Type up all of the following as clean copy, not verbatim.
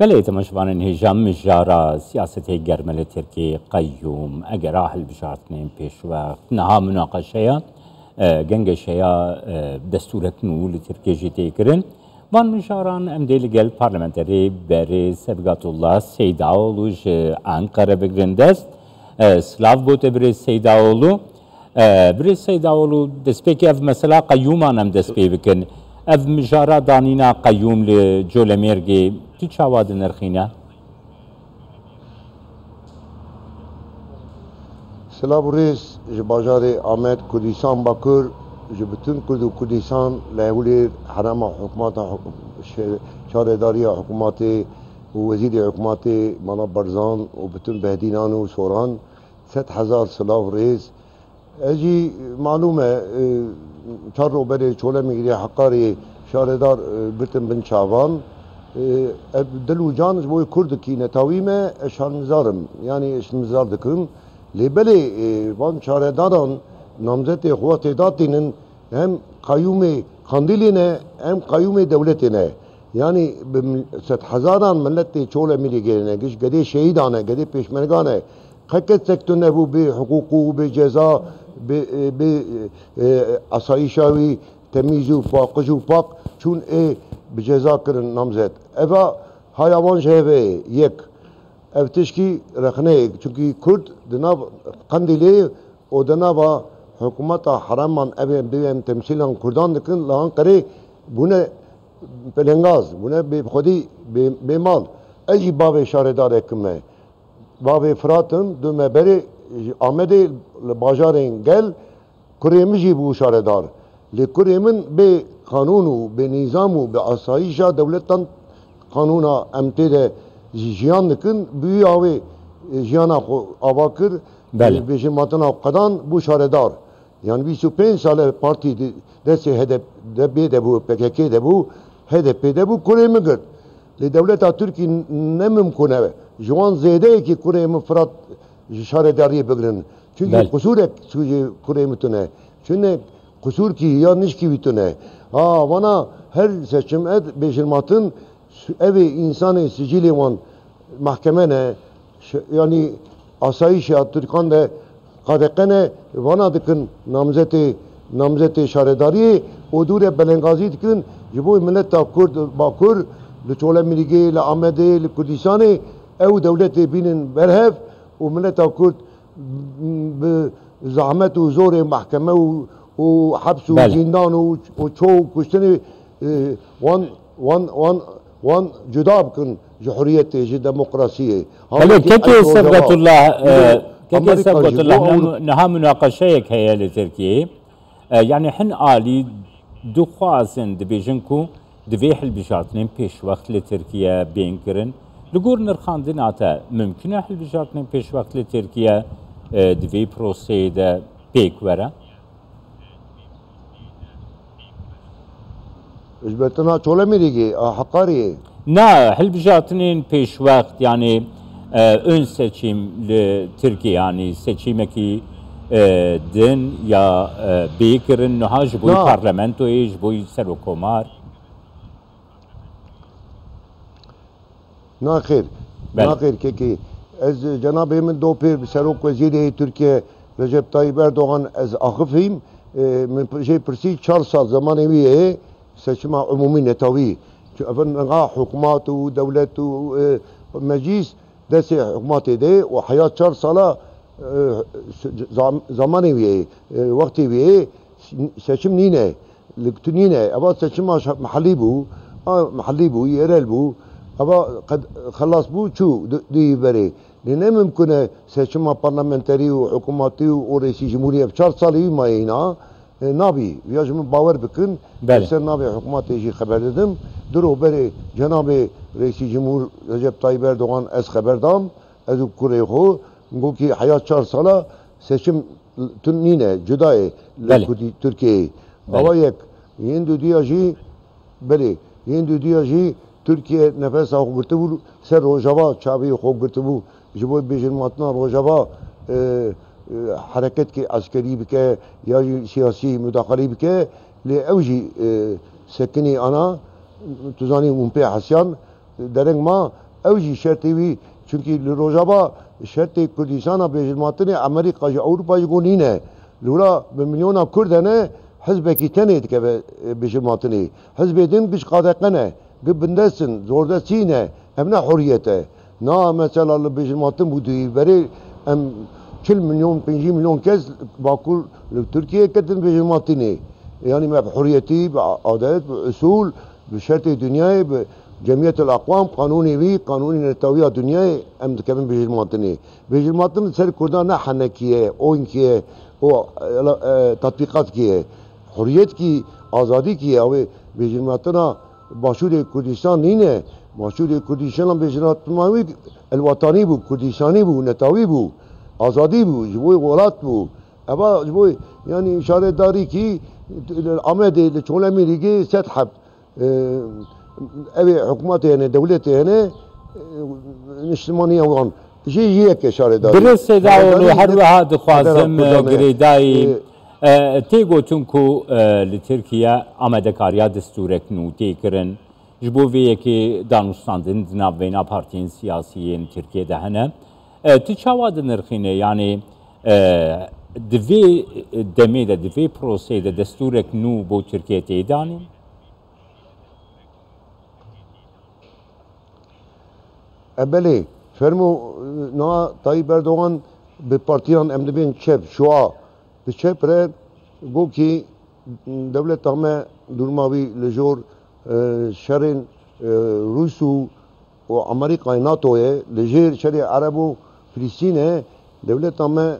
بله تماشوان انهجام جارا سیاست گرمل ترکی قیوم اگر راحل بشارتنین پیش وقت نها مناقشه گنگ شیا دستورت نول ترکی جیتی کرن وان مشاران امدیل گل پارلمنتری بری سبقات الله سیداولو انقره بگرندست سلاف بوته بری سیداولو بری سیداولو دسپیکی اف مثلا قیومان هم دسپی بکن اف مجارا دانینا قیوم لجولميرجي تو چاواد نرخینه؟ سلام ریس جباجار آمد کردستان باکر جبتون کرد و کردستان لهولی حرم حکومت شارداری حکومت و وزیر حکومت مالا برزان و بتون بهدینان و سوران 100,000 سلام ریس اجی معلومه چهار رو بره چوله میگیری حقاری شاردار برتن بن چاوان دلو جانش بوی کرد کی نتاویمه اشارمزارم یعنی اشارمزار دکم لیبلی وان شارداران نامزد قوات داتینن hem kayyum kandilini hem kayyum devletine yani 100,000 millet çoğu emiri gelene giş gede şehidane gede peşmergane kaket sektörüne bu bir hukuku bir ceza bir asayişavi temizu pakıcı pak çun bir ceza kırın namzet eva hayvan şehve yek evtişki rekne çünkü Kürt dinav kandili o dinava hükümeta haraman evim temsilen Kurdan dikin lan kare buna pelengaz buna be khodi be mal eji bave şaredar ekme bave fratın düme beri Ahmedi bajarın gel kuremiji bu şaredar li kuremin be kanunu be nizamu be asayişa devletten kanuna emtede jiyan dikin büyü ave jiyana avakır be matına kadan bu şaredar yani 25 sale parti dese HDP de bu PKK de bu HDP de bu Kureymi gır. Li devleta Türkiye ne mümkün Juan zede ki Kureymi Fırat şaredariye bigrin. Çünkü kusur ek Kureymi tüne. Çünkü kusur ki yanlış ki bitüne. Bana her seçim beşirmatın evi insanı sicili van mahkemene yani asayiş ya Türkan de kadekene vana dikin namzeti şaredari o dure belengazi dikin jibo millet ta Kurd bakur li çola miligi li Ahmedi li Kurdistani ev devleti binin berhev o millet ta Kurd zahmet و زور محکمه و حبس و زندان و چو کشتنی وان جدا بکن جحریت جه دموکراسیه كيف سبقت الله كيف سبقت الله نها مناقشة هي لتركيا يعني حن آلي دو خوازن دبيجنكو دبيح البشارتين بيش وقت لتركيا بينكرن لقور نرخاندن عتا ممكن حل البشارتين بيش وقت لتركيا دبي بروسيدا بيك ورا اجبرتنا çöle mi digi Hakkari نا حل بشارتين بيش وقت يعني ön seçim Türkiye yani seçimeki din ya bekirin nuhaj bu parlamentoyu bu servokomar nakhir ki ez Cenab-ı Emin Dopir serok veziri Türkiye Recep Tayyip Erdoğan ez akıfim şey persi 4 sal zaman eviye seçime umumi netavi efendim hükümetu devletu meclis dese hükümeti de o hayat 4 sala zamanı viye vakti viye seçim nine nine ama seçim mahalli bu yerel bu ama خلاص bu şu diye beri ne mümkün seçim parlamenteri o hükümeti o reisi cumhuriyet 4 salı mayına nabi viyajım baver bıkın sen nabi hükümeti ji haber dedim duru beri Cenab-ı Reisi Cumhur Recep Tayyip Erdoğan ez haberdam ez kureho ngo ki hayat 4 sala seçim tünine cüdaye Türkiye ama yek yendu diyaji beri yendu diyaji Türkiye nefes aldı bu ser rojava çabi xogurtu bu jibo bejirmatna rojava hareket ki askeri bike ya siyasi müdahale bike li evji sekini ana tuzani umpe hasyan dereng ma اوجی شرطی وی چونکی لروجابا شرط کردستان بجماعتنی امریکا جا اروپا جگونینه لورا به میلیون کردنه حزب کی تنید که بجماعتنی حزب دین کش قادقنه ببندسن زوردسینه امنا حریته نا مثلا بجماعتن بودی بری ام 40 milyon 50 milyon kez bakur Türkiye kadın bejmaatini yani me hürriyeti adalet usul bşerti dünyayı cemiyet akvam kanuni vi kanuni netaviya dünyayı em kemin bejmaatini bejmaatın ser kurdan ne hanekiye oyunkiye o tatbikat kiye hürriyet ki azadi ki abi bejmaatına başuri Kurdistan nine başuri Kurdistan bejmaat mavi el vatani bu Kurdistani bu netavi bu آزادی بود جوی ولات بود اما جوی یعنی اشاره داری کی آمده چوله میریگی ستحب اوی حکومت یعنی دولت یعنی نشتمانی اوان جیه که اشاره داری درست داولو هر وحد خوازم گریدای تیگو تونکو لترکیه آمده کاریا دستورک نو تیکرن جبویه که دانستاندن دناب وینا پارتین سیاسیین ترکیه دهنه تو چاوا نرخینه یعنی دوی دمی ده دوی پروسه ده دستورک نو بو ترکیه تیدانی؟ بله فرمو نا طایب اردوغان به پارتیان امدبین چپ شوا به چپ ره گو کی دولت همه دورماوی لجور شرین روسو و امریکای ناتوه لجیر شری عربو فلسطینه دولت همه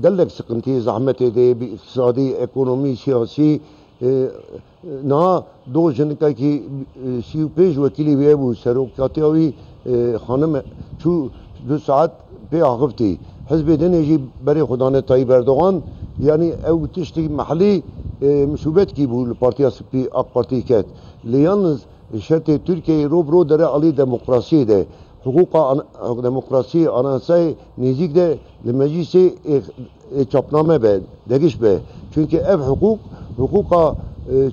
دلک سقنتی زحمت ده بی اقتصادی اکونومی سیاسی نه دو جنکا کی 35 وکیلی وی بو سروکاتیاوی خانم چو 2 ساعت به عقبتی حزب دنیجی برای خدانه طایب اردوغان یعنی او تشتی محلی مسوبت کی بو پارتیا سپی اق پارتی کت لیانز شرط ترکیه رو داره علی دموکراسی ده حقوق دموکراسی آناسای نزدیک ده لمجلس چاپنامه به دگیش به چونکه اف حقوق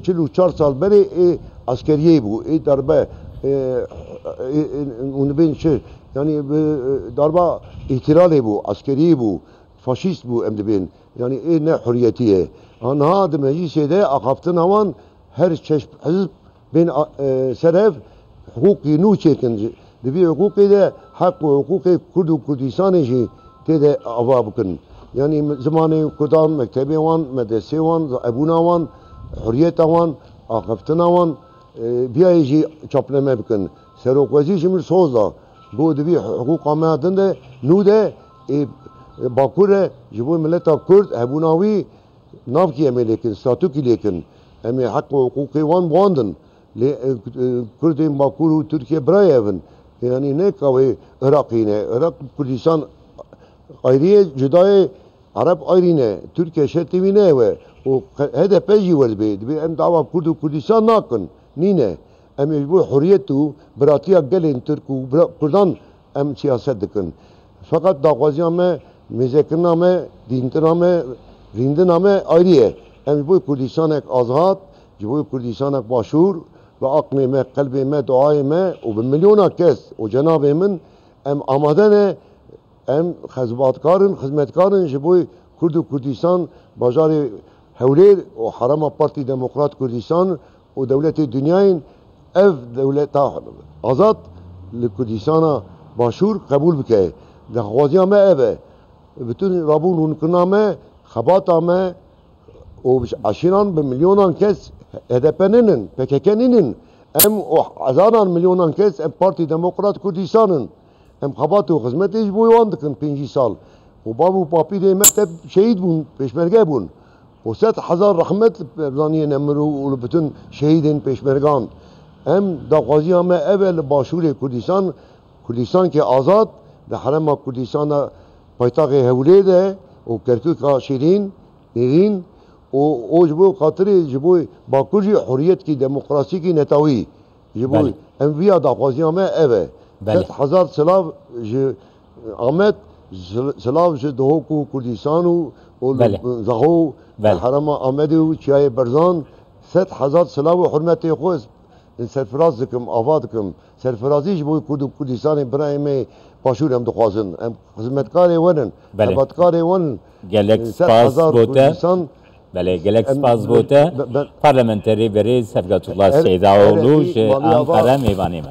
44 سال بری عسکریه بو ای دربه اون بین چه یعنی دربه احتلالی بو عسکری بو فاشیست بو ام بین یعنی ای نه حریتیه آنها ده مجلس ده اقافتن همان هر چشم حزب بين سرف حقوقي نو چيكن دبي حقوقي ده حق وحقوق كرد وكردستان جي تده أبابكن يعني زماني كردان مكتبي وان مدرسة وان أبونا وان حرية وان أقفتنا وان بيا يجي چاپلمه بكن سروق وزي جمل سوزا بو دبي حقوق ما دنده نو ده باكور جبو ملتا كرد أبوناوي نافكي أمي لكن ستاتوكي لكن أمي حق وحقوقي وان واندن Kurdin Bakuru Türkiye Brayev'in yani ne kavga Irak'ine Irak Kurdistan ayrıya cüdayı Arap ayrıne Türkiye şertimi ne ve o HDP jivel be bir em dava Kurdistan nakın nine em bu hürriyetu bıratiya gelin Türk'u Kurdan em siyaset dikin fakat davaziyame mezekname dintiname rindiname ayrıya em bu Kurdistanek azat bu Kurdistanek başur ve aklime, kalbime, duayime o milyona kez o Cenab-ı Emin em amadene em hizmetkarın jiboy Kurdu Kurdistan bajarı hevler o harama parti demokrat Kurdistan o devleti dünyayın ev devlet azat li Kurdistan'a başur kabul bike de xwaziyame eve bütün rabun unkıname xabatame o aşiran bir milyonan kez HDP'nin, PKK'nin hem o hazaran milyonan kez hem Parti Demokrat Kurdistan'ın hem xabatu hizmeti bu yandıkın 5 sal. O babu papi de mektep şehit bun, peşmerge bun. O 7,000 rahmet zaniye nemru ulu bütün şehidin peşmergan. Hem da gaziyame evvel başure Kurdistan ki azad de harema Kurdistan'a paytağı hevle de o Kerkük Şirin, Nirin o jibo katri jibo bakurji hürriyet ki demokrasi ki netavi jibo enviya da gaziyame eve 7,000 sılav Ahmet sılav ji doku Kurdistanu o zaho harama Ahmedi çiye berzan 7,000 sılav hürmeti xoz سرفراز دکم آوا دکم سرفرازیش بوی کردستان برای می پاشورم دخوازن ام خدمتکاری ونن خدمتکاری ونن gelek spas bote bele gelek spas bote parlamenteri veri Sevgatullah Seydaoğlu Ankara meyvanı